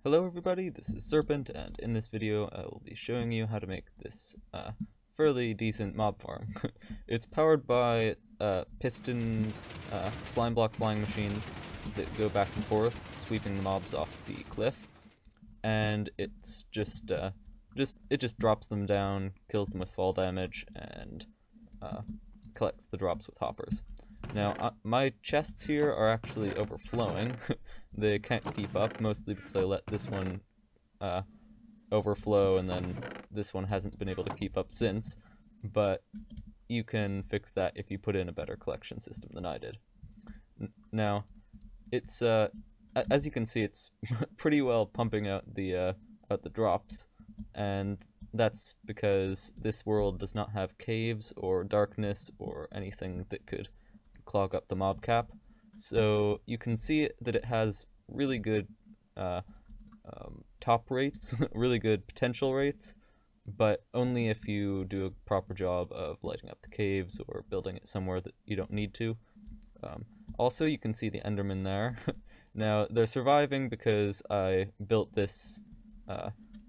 Hello everybody, this is Serpent, and in this video I will be showing you how to make this fairly decent mob farm. It's powered by pistons, slime block flying machines that go back and forth, sweeping the mobs off the cliff, and it's just drops them down, kills them with fall damage, and collects the drops with hoppers. Now, my chests here are actually overflowing. They can't keep up, mostly because I let this one overflow, and then this one hasn't been able to keep up since. But you can fix that if you put in a better collection system than I did. Now, it's as you can see, it's pretty well pumping out the drops, and that's because this world does not have caves or darkness or anything that could clog up the mob cap. So you can see that it has really good top rates, really good potential rates, but only if you do a proper job of lighting up the caves or building it somewhere that you don't need to. Also, you can see the Endermen there. Now, they're surviving because I built this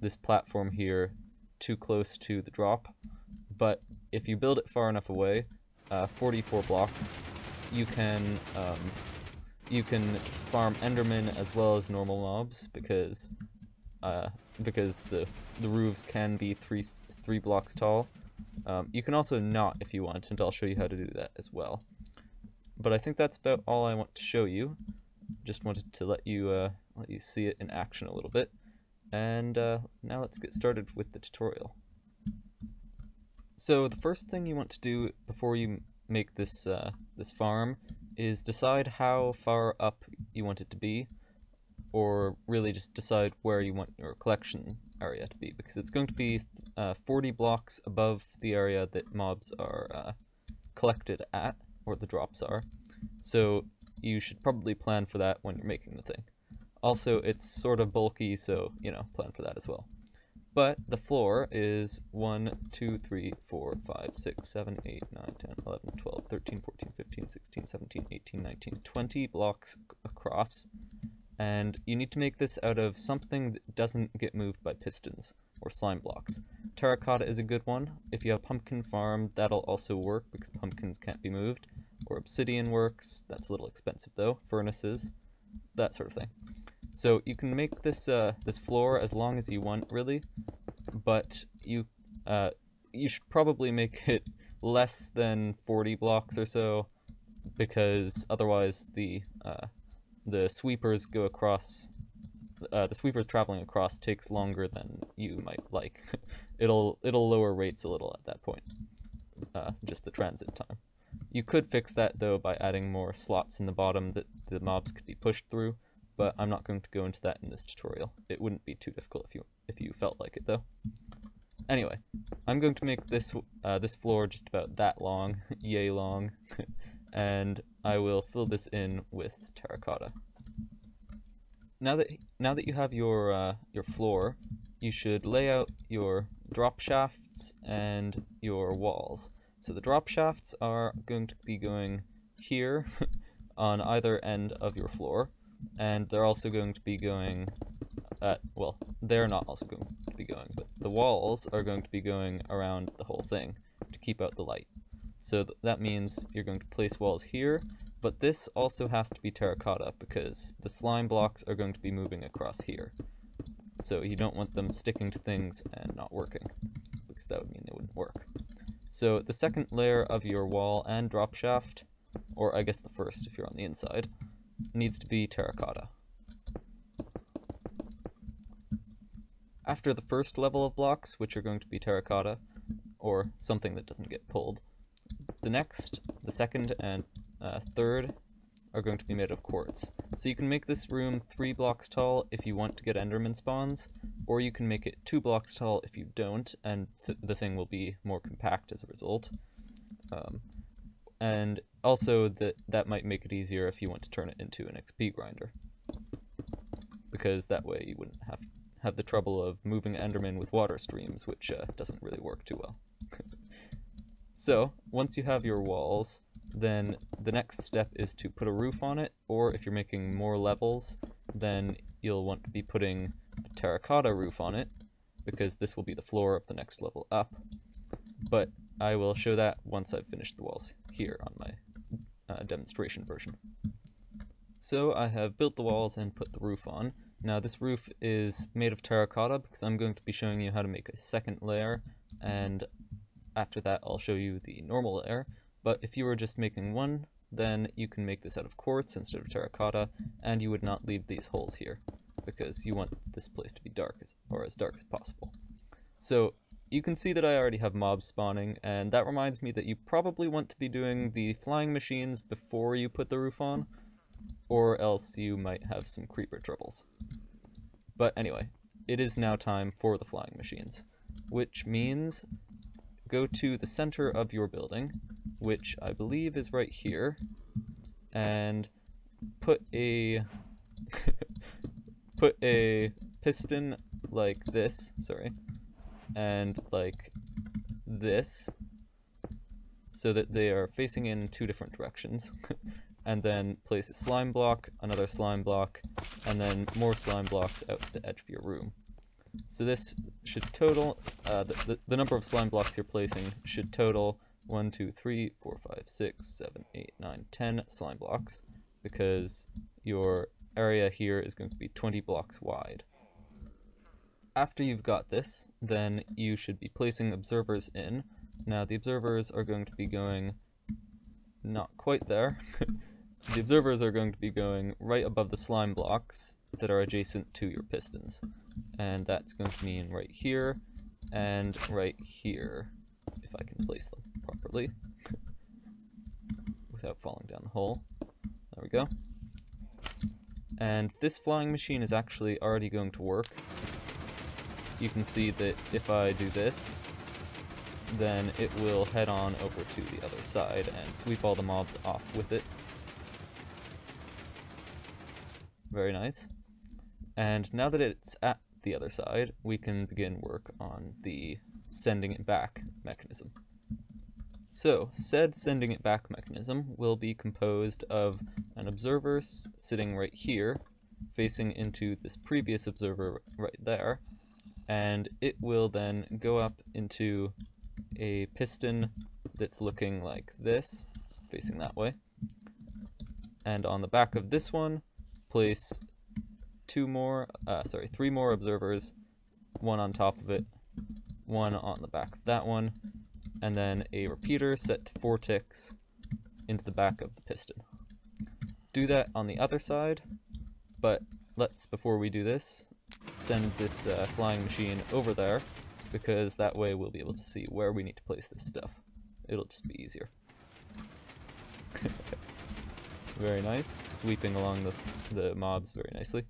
this platform here too close to the drop, but if you build it far enough away, 44 blocks, you can farm Endermen as well as normal mobs because the roofs can be three blocks tall. You can also not if you want, and I'll show you how to do that as well. But I think that's about all I want to show you. Just wanted to let you see it in action a little bit. And now let's get started with the tutorial. So the first thing you want to do before you make this this farm is decide how far up you want it to be, or really just decide where you want your collection area to be, because it's going to be 40 blocks above the area that mobs are collected at, or the drops are. So you should probably plan for that when you're making the thing. Also, it's sort of bulky, so, you know, plan for that as well. But the floor is 1, 2, 3, 4, 5, 6, 7, 8, 9, 10, 11, 12, 13, 14, 15, 16, 17, 18, 19, 20 blocks across. And you need to make this out of something that doesn't get moved by pistons or slime blocks. Terracotta is a good one. If you have pumpkin farm, that'll also work because pumpkins can't be moved. Or obsidian works. That's a little expensive though. Furnaces, that sort of thing. So you can make this this floor as long as you want, really, but you should probably make it less than 40 blocks or so, because otherwise the sweepers go across. The sweepers traveling across takes longer than you might like. it'll lower rates a little at that point, just the transit time. You could fix that though by adding more slots in the bottom that the mobs could be pushed through. But I'm not going to go into that in this tutorial. It wouldn't be too difficult if you felt like it though. Anyway, I'm going to make this this floor just about that long, yay long, and I will fill this in with terracotta. Now that you have your floor, you should lay out your drop shafts and your walls. So the drop shafts are going to be going here on either end of your floor. And they're also going to be going well, they're not also going to be going, but the walls are going to be going around the whole thing to keep out the light. So that means you're going to place walls here, but this also has to be terracotta because the slime blocks are going to be moving across here. So you don't want them sticking to things and not working, because that would mean they wouldn't work. So the second layer of your wall and drop shaft, or I guess the first if you're on the inside, needs to be terracotta. After the first level of blocks, which are going to be terracotta, or something that doesn't get pulled, the second, and third are going to be made of quartz. So you can make this room 3 blocks tall if you want to get Enderman spawns, or you can make it 2 blocks tall if you don't, and the thing will be more compact as a result. And also that might make it easier if you want to turn it into an XP grinder, because that way you wouldn't have the trouble of moving Enderman with water streams, which doesn't really work too well. So once you have your walls, then the next step is to put a roof on it, or if you're making more levels, then you'll want to be putting terracotta roof on it, because this will be the floor of the next level up, but I will show that once I've finished the walls here on my demonstration version. So I have built the walls and put the roof on. Now this roof is made of terracotta because I'm going to be showing you how to make a second layer, and after that I'll show you the normal layer. But if you were just making one, then you can make this out of quartz instead of terracotta, and you would not leave these holes here, because you want this place to be dark as dark as possible. So you can see that I already have mobs spawning, and that reminds me that you probably want to be doing the flying machines before you put the roof on, or else you might have some creeper troubles. But anyway, it is now time for the flying machines, which means go to the center of your building, which I believe is right here, and put a put a piston like this, and like this, so that they are facing in two different directions. And then place a slime block, another slime block, and then more slime blocks out to the edge of your room. So this should total, the number of slime blocks you're placing should total 1, 2, 3, 4, 5, 6, 7, 8, 9, 10 slime blocks, because your area here is going to be 20 blocks wide. After you've got this, then you should be placing observers in. Now the observers are going to be going not quite there. The observers are going to be going right above the slime blocks that are adjacent to your pistons. And that's going to mean right here and right here, if I can place them properly without falling down the hole. There we go. And this flying machine is actually already going to work. So you can see that if I do this, then it will head on over to the other side and sweep all the mobs off with it. Very nice. And now that it's at the other side, we can begin work on the sending it back mechanism. So, said sending it back mechanism will be composed of an observer sitting right here, facing into this previous observer right there, and it will then go up into a piston that's looking like this, facing that way. And on the back of this one, place three more observers, one on top of it, one on the back of that one, and then a repeater set to 4 ticks into the back of the piston. Do that on the other side, but let's, before we do this, send this flying machine over there, because that way we'll be able to see where we need to place this stuff. It'll just be easier. Very nice, sweeping along the mobs very nicely.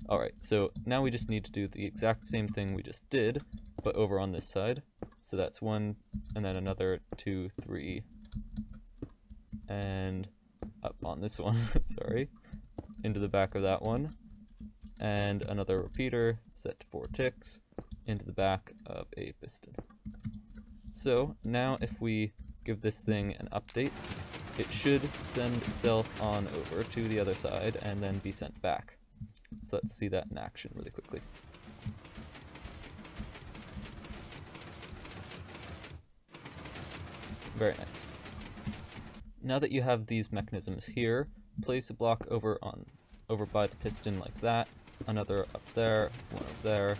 Alright, so now we just need to do the exact same thing we just did, but over on this side. So that's 1, and then another 2, 3, and up on this one, sorry, into the back of that one, and another repeater set to 4 ticks into the back of a piston. So now if we give this thing an update, it should send itself on over to the other side and then be sent back. So let's see that in action really quickly. Very nice. Now that you have these mechanisms here, place a block over by the piston like that, another up there, one up there,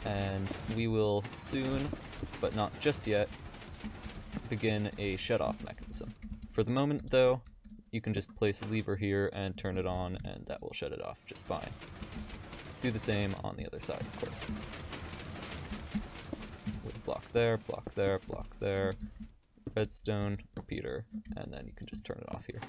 and we will soon, but not just yet, begin a shutoff mechanism. For the moment though, you can just place a lever here and turn it on, and that will shut it off just fine. Do the same on the other side, of course. With a block there, block there, block there, redstone, repeater, and then you can just turn it off here.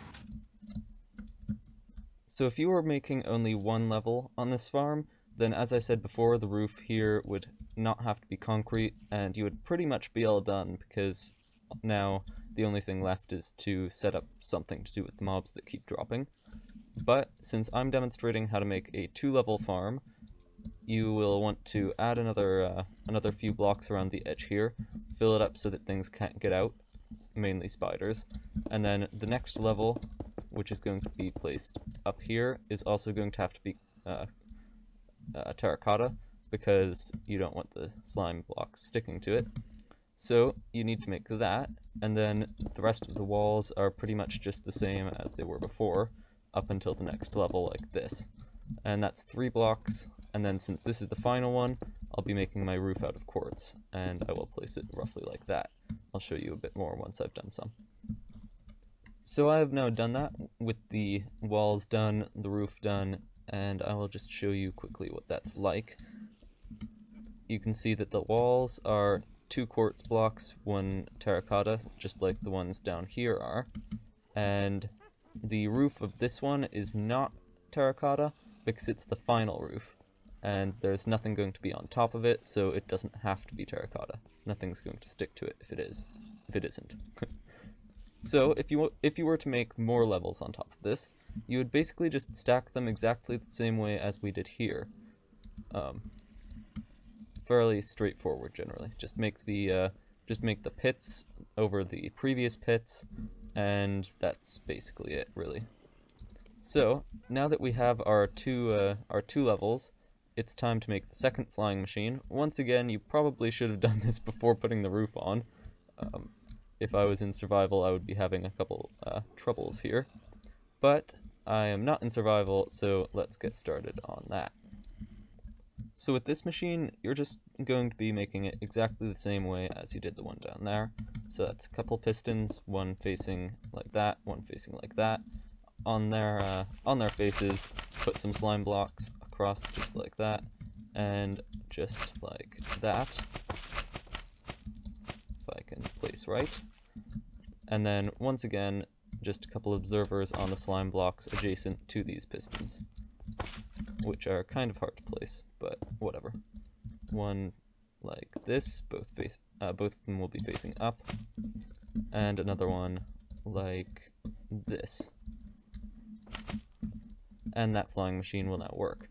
So if you were making only one level on this farm, then as I said before, the roof here would not have to be concrete, and you would pretty much be all done, because now the only thing left is to set up something to do with the mobs that keep dropping. But since I'm demonstrating how to make a 2-level farm, you will want to add another few blocks around the edge here, fill it up so that things can't get out, mainly spiders, and then the next level, which is going to be placed up here, is also going to have to be terracotta, because you don't want the slime blocks sticking to it. So you need to make that, and then the rest of the walls are pretty much just the same as they were before, up until the next level like this. And that's 3 blocks, and then since this is the final one, I'll be making my roof out of quartz, and I will place it roughly like that. I'll show you a bit more once I've done some. So I have now done that, with the walls done, the roof done, and I will just show you quickly what that's like. You can see that the walls are 2 quartz blocks, 1 terracotta, just like the ones down here are. And the roof of this one is not terracotta because it's the final roof. And there's nothing going to be on top of it, so it doesn't have to be terracotta. Nothing's going to stick to it if it isn't. So if you were to make more levels on top of this, you would basically just stack them exactly the same way as we did here. Fairly straightforward generally. Just make the pits over the previous pits, and that's basically it really. So now that we have our two levels, it's time to make the second flying machine. Once again, you probably should have done this before putting the roof on. If I was in survival, I would be having a couple troubles here, but I am not in survival, so let's get started on that. So with this machine, you're just going to be making it exactly the same way as you did the one down there. So that's a couple pistons, one facing like that, one facing like that. On their faces, put some slime blocks across just like that, and just like that. If I can place right. And then once again, just a couple observers on the slime blocks adjacent to these pistons, which are kind of hard to place, but whatever. One like this, both of them will be facing up, and another one like this. And that flying machine will now work.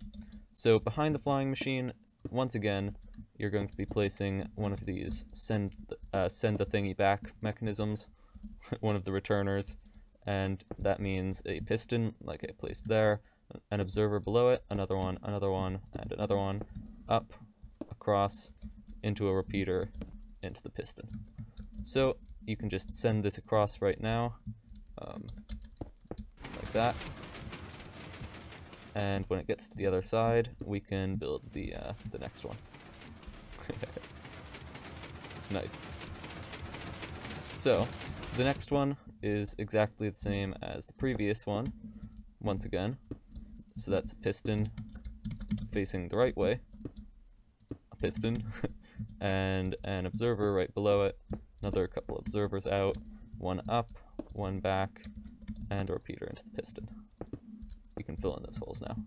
So behind the flying machine, once again, you're going to be placing one of these send the thingy back mechanisms, one of the returners, and that means a piston, like I placed there, an observer below it, another one, and another one, up, across, into a repeater, into the piston. So you can just send this across right now, like that. And when it gets to the other side, we can build the next one. Nice. So, the next one is exactly the same as the previous one, once again. So that's a piston facing the right way, a piston, and an observer right below it, another couple observers out, one up, one back, and a repeater into the piston. You can fill in those holes now.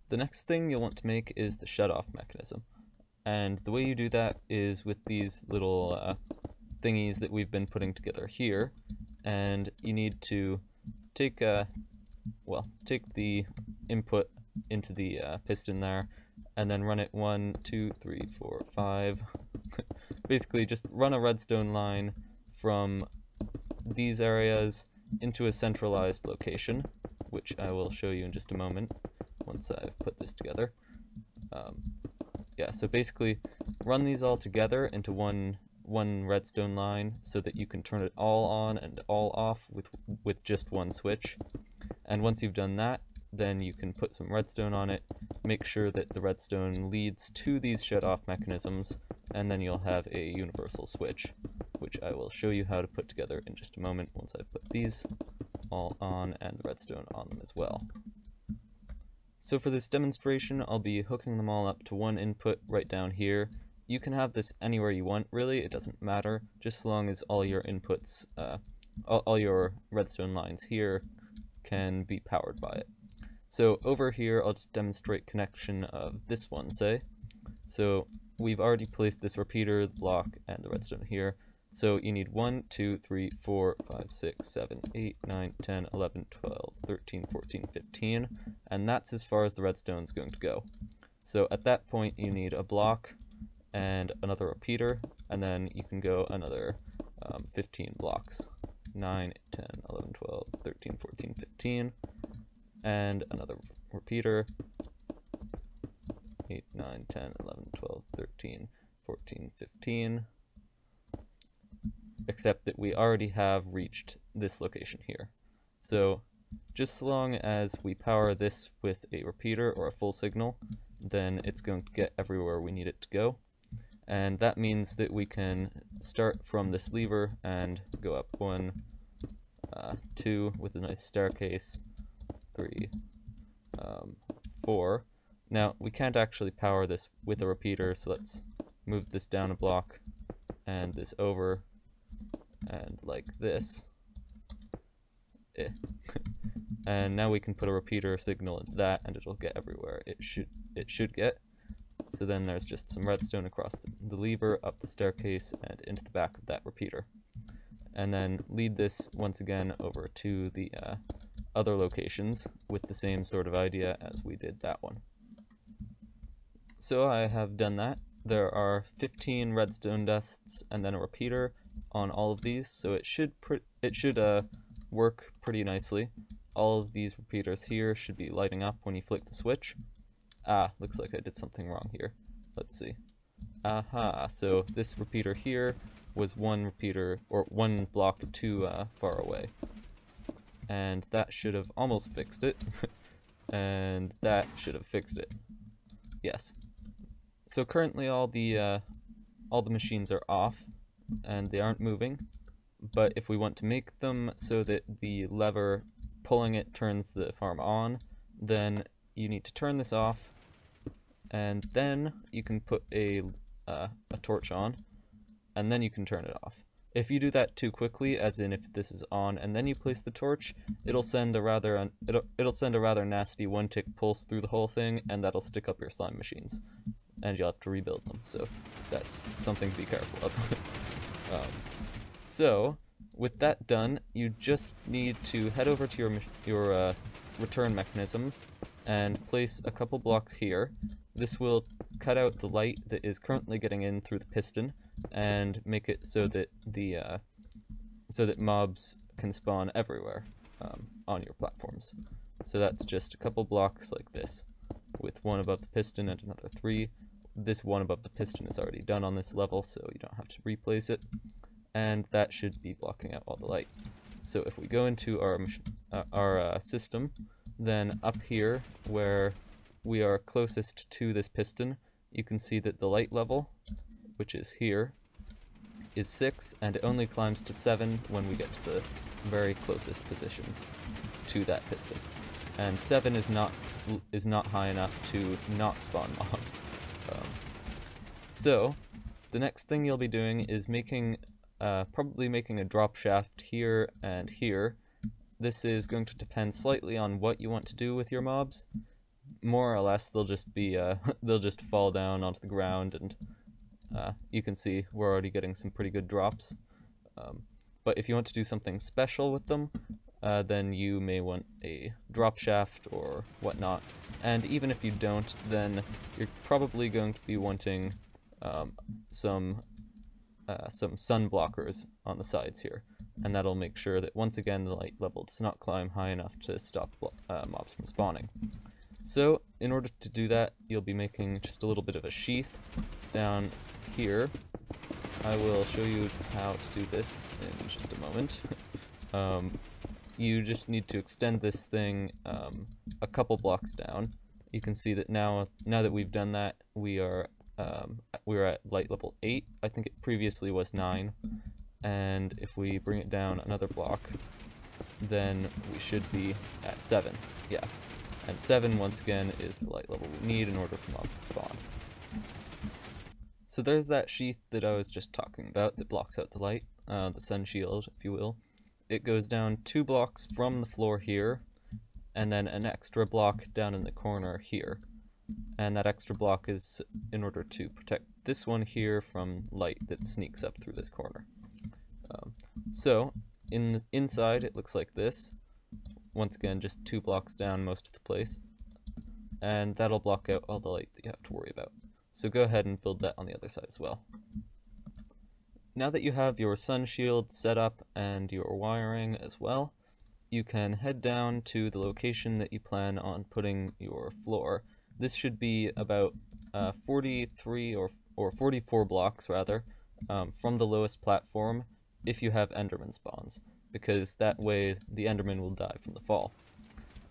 The next thing you'll want to make is the shutoff mechanism. And the way you do that is with these little thingies that we've been putting together here. And you need to take the input into the piston there, and then run it 1, 2, 3, 4, 5. Basically just run a redstone line from these areas into a centralized location, which I will show you in just a moment once I've put this together. Yeah, so basically run these all together into one redstone line so that you can turn it all on and all off with just one switch. And once you've done that, then you can put some redstone on it, make sure that the redstone leads to these shut-off mechanisms, and then you'll have a universal switch, which I will show you how to put together in just a moment once I've put these all on and the redstone on them as well. So for this demonstration, I'll be hooking them all up to one input right down here. You can have this anywhere you want, really, it doesn't matter, just as long as all your inputs, all your redstone lines here can be powered by it. So over here, I'll just demonstrate connection of this one, say. So we've already placed this repeater, the block, and the redstone here. So you need 1, 2, 3, 4, 5, 6, 7, 8, 9, 10, 11, 12, 13, 14, 15, and that's as far as the redstone's going to go. So at that point, you need a block and another repeater, and then you can go another 15 blocks. 9, 10, 11, 12, 13, 14, 15, and another repeater, 9, 10, 11, 12, 13, 14, 15. Except that we already have reached this location here. So just as long as we power this with a repeater or a full signal, then it's going to get everywhere we need it to go. And that means that we can start from this lever and go up 1, 2 with a nice staircase, 3, 4. Now we can't actually power this with a repeater, so let's move this down a block and this over and like this. And now we can put a repeater signal into that and it'll get everywhere it should get. So then there's just some redstone across the lever, up the staircase, and into the back of that repeater. And then lead this once again over to the other locations with the same sort of idea as we did that one. So I have done that. There are 15 redstone dusts and then a repeater on all of these, so it should work pretty nicely. All of these repeaters here should be lighting up when you flick the switch. Ah, looks like I did something wrong here. Let's see. Aha, so this repeater here was one repeater, or one block too far away. And that should have almost fixed it. And that should have fixed it. Yes. So currently all the machines are off, and they aren't moving. But if we want to make them so that the lever pulling it turns the farm on, then you need to turn this off, and then you can put a torch on, and then you can turn it off. If you do that too quickly, as in if this is on and then you place the torch, it'll send a rather nasty one-tick pulse through the whole thing, and that'll stick up your slime machines, and you'll have to rebuild them. So that's something to be careful of. So with that done, you just need to head over to your return mechanisms and place a couple blocks here. This will cut out the light that is currently getting in through the piston and make it so that mobs can spawn everywhere on your platforms. So that's just a couple blocks like this, with one above the piston and another 3. This one above the piston is already done on this level, so you don't have to replace it. And that should be blocking out all the light. So if we go into our system, then up here where we are closest to this piston, you can see that the light level, which is here, is 6, and it only climbs to 7 when we get to the very closest position to that piston. And 7 is not high enough to not spawn mobs. So the next thing you'll be doing is probably making a drop shaft here and here. This is going to depend slightly on what you want to do with your mobs. More or less, they'll just be they'll just fall down onto the ground, and you can see we're already getting some pretty good drops. But if you want to do something special with them, then you may want a drop shaft or whatnot. And even if you don't, then you're probably going to be wanting some sun blockers on the sides here, and that'll make sure that once again the light level does not climb high enough to stop mobs from spawning. So in order to do that, you'll be making just a little bit of a sheath down here. I will show you how to do this in just a moment. You just need to extend this thing a couple blocks down. You can see that now that we've done that, we're at light level 8. I think it previously was 9. And if we bring it down another block, then we should be at 7. Yeah. And 7, once again, is the light level we need in order for mobs to spawn. So there's that sheath that I was just talking about that blocks out the light, the sun shield, if you will. It goes down 2 blocks from the floor here, and then an extra block down in the corner here. And that extra block is in order to protect this one here from light that sneaks up through this corner. So inside it looks like this. Once again, just 2 blocks down most of the place, and that'll block out all the light that you have to worry about. So go ahead and build that on the other side as well. Now that you have your sun shield set up and your wiring as well, you can head down to the location that you plan on putting your floor. This should be about 43 or 44 blocks rather from the lowest platform if you have Enderman spawns, because that way the Enderman will die from the fall.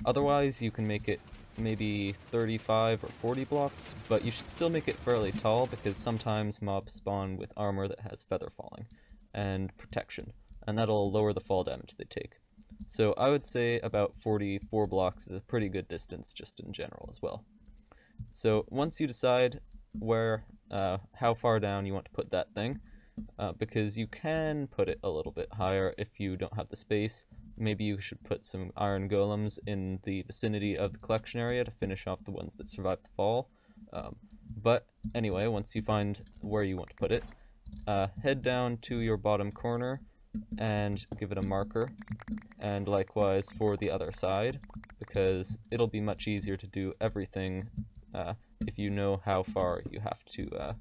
Otherwise, you can make it maybe 35 or 40 blocks, but you should still make it fairly tall because sometimes mobs spawn with armor that has feather falling and protection, and that'll lower the fall damage they take. So I would say about 44 blocks is a pretty good distance just in general as well. So once you decide how far down you want to put that thing, because you can put it a little bit higher if you don't have the space. Maybe you should put some iron golems in the vicinity of the collection area to finish off the ones that survived the fall. But anyway, once you find where you want to put it, head down to your bottom corner and give it a marker, and likewise for the other side, because it'll be much easier to do everything if you know how far you have to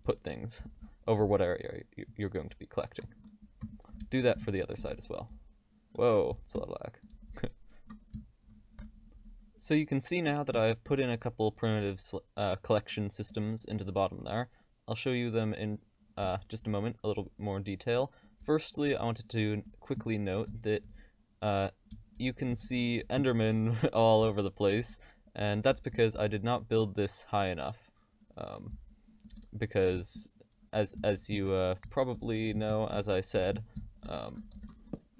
put things over what area you're going to be collecting. Do that for the other side as well. Whoa, it's a lot of lag. So you can see now that I've put in a couple primitive collection systems into the bottom there. I'll show you them in just a moment, a little bit more detail. Firstly, I wanted to quickly note that you can see Endermen all over the place, and that's because I did not build this high enough. Because, as you probably know, as I said,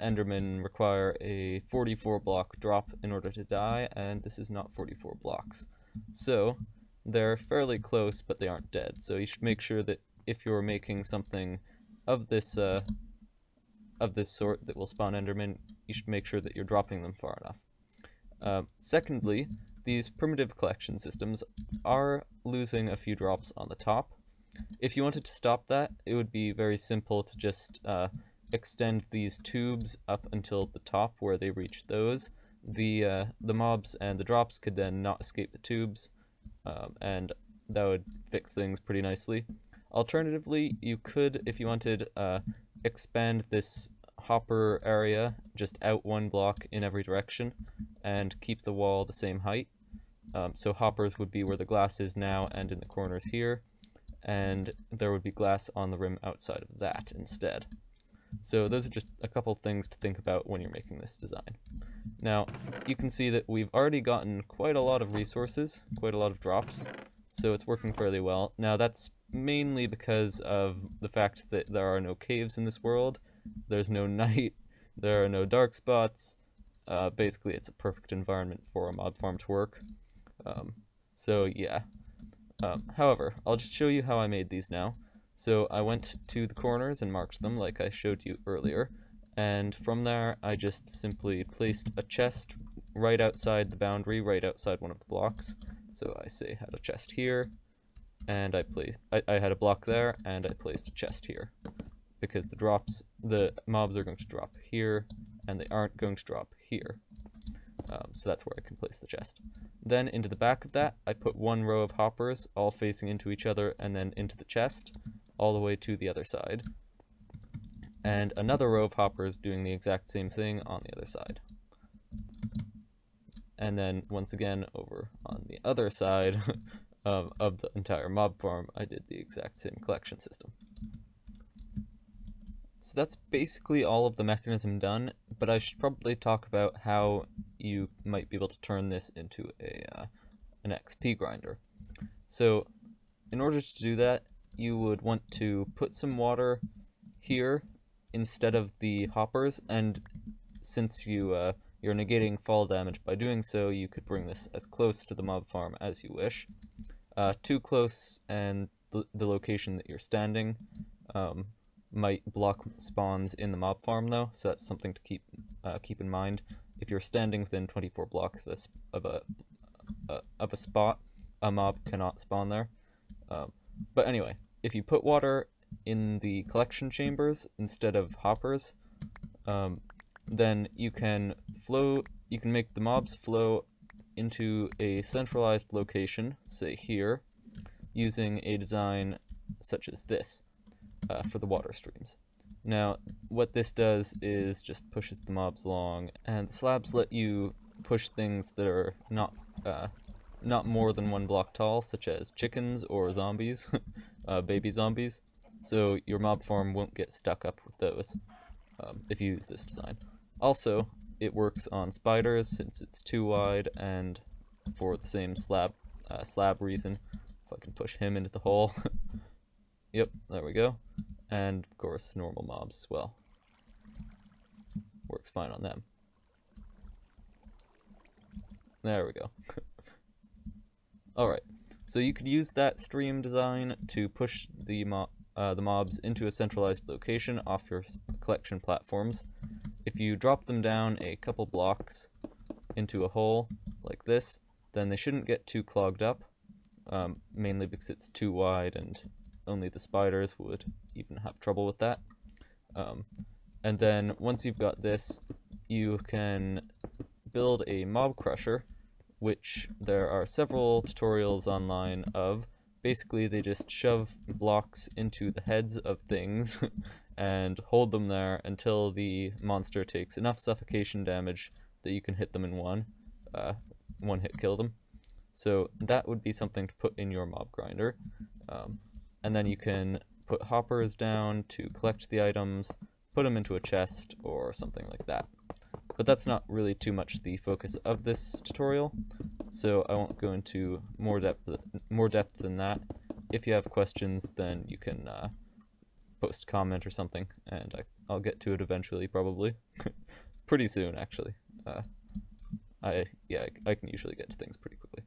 Endermen require a 44 block drop in order to die, and this is not 44 blocks. So they're fairly close, but they aren't dead. So you should make sure that if you're making something of this sort that will spawn Endermen, you should make sure that you're dropping them far enough. Secondly, these primitive collection systems are losing a few drops on the top. If you wanted to stop that, it would be very simple to just extend these tubes up until the top where they reach those. The mobs and the drops could then not escape the tubes, and that would fix things pretty nicely. Alternatively, you could, if you wanted, expand this hopper area just out one block in every direction and keep the wall the same height. So hoppers would be where the glass is now and in the corners here, and there would be glass on the rim outside of that instead. So those are just a couple things to think about when you're making this design. Now, you can see that we've already gotten quite a lot of resources, quite a lot of drops, so it's working fairly well. Now that's mainly because of the fact that there are no caves in this world, there's no night, there are no dark spots. Basically it's a perfect environment for a mob farm to work. So yeah. However, I'll just show you how I made these now. So I went to the corners and marked them like I showed you earlier, and from there I just simply placed a chest right outside the boundary, right outside one of the blocks. So I say had a chest here, and I had a block there, and I placed a chest here, because the mobs are going to drop here, and they aren't going to drop here. So that's where I can place the chest. Then into the back of that, I put one row of hoppers, all facing into each other, and then into the chest, all the way to the other side. And another row of hoppers doing the exact same thing on the other side. And then, once again, over on the other side of the entire mob farm, I did the exact same collection system. So that's basically all of the mechanism done, but I should probably talk about how you might be able to turn this into an XP grinder. So in order to do that, you would want to put some water here instead of the hoppers, and since you're negating fall damage by doing so, you could bring this as close to the mob farm as you wish. Too close and the location that you're standing might block spawns in the mob farm though, so that's something to keep in mind. If you're standing within 24 blocks of a spot, a mob cannot spawn there. But anyway, if you put water in the collection chambers instead of hoppers, then you can make the mobs flow into a centralized location, say here, using a design such as this for the water streams. Now, what this does is just pushes the mobs along, and the slabs let you push things that are not not more than 1 block tall, such as chickens or zombies, baby zombies, so your mob farm won't get stuck up with those if you use this design. Also, it works on spiders since it's too wide, and for the same slab reason. If I can push him into the hole. Yep, there we go. And of course, normal mobs as well. Works fine on them. There we go. Alright, so you could use that stream design to push the mobs into a centralized location off your collection platforms. If you drop them down a couple blocks into a hole like this, then they shouldn't get too clogged up, mainly because it's too wide and only the spiders would even have trouble with that. And then once you've got this, you can build a mob crusher, which there are several tutorials online of. Basically, they just shove blocks into the heads of things and hold them there until the monster takes enough suffocation damage that you can hit them in one hit kill them. So that would be something to put in your mob grinder. And then you can put hoppers down to collect the items, put them into a chest or something like that. But that's not really too much the focus of this tutorial, so I won't go into more depth than that. If you have questions, then you can post a comment or something, and I'll get to it eventually, probably. Pretty soon, actually. I can usually get to things pretty quickly.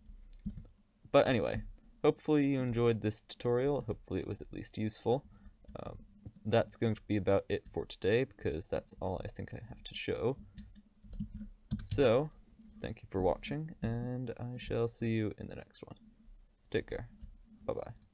But anyway, hopefully you enjoyed this tutorial. Hopefully it was at least useful. That's going to be about it for today, because that's all I think I have to show. So, thank you for watching, and I shall see you in the next one. Take care. Bye-bye.